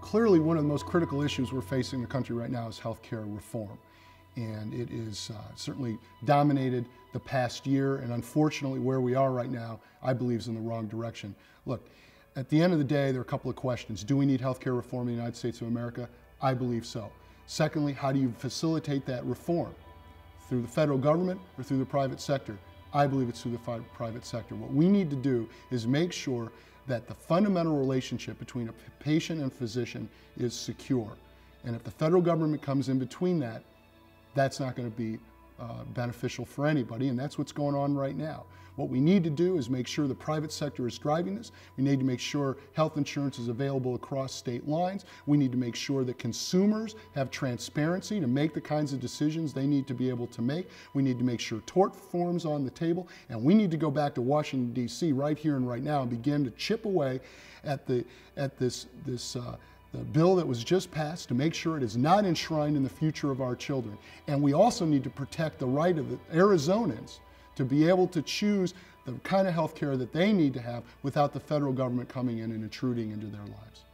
Clearly, one of the most critical issues we're facing in the country right now is healthcare reform. And it is certainly dominated the past year, and unfortunately where we are right now, I believe is in the wrong direction. Look, at the end of the day, there are a couple of questions. Do we need healthcare reform in the United States of America? I believe so. Secondly, how do you facilitate that reform? Through the federal government or through the private sector? I believe it's through the private sector. What we need to do is make sure that the fundamental relationship between a patient and physician is secure. And if the federal government comes in between that, that's not going to be beneficial for anybody, and that's what's going on right now. What we need to do is make sure the private sector is driving this. We need to make sure health insurance is available across state lines. We need to make sure that consumers have transparency to make the kinds of decisions they need to be able to make. We need to make sure tort reform's on the table, and we need to go back to Washington, D.C. right here and right now and begin to chip away at the bill that was just passed to make sure it is not enshrined in the future of our children. And we also need to protect the right of the Arizonans to be able to choose the kind of health care that they need to have without the federal government coming in and intruding into their lives.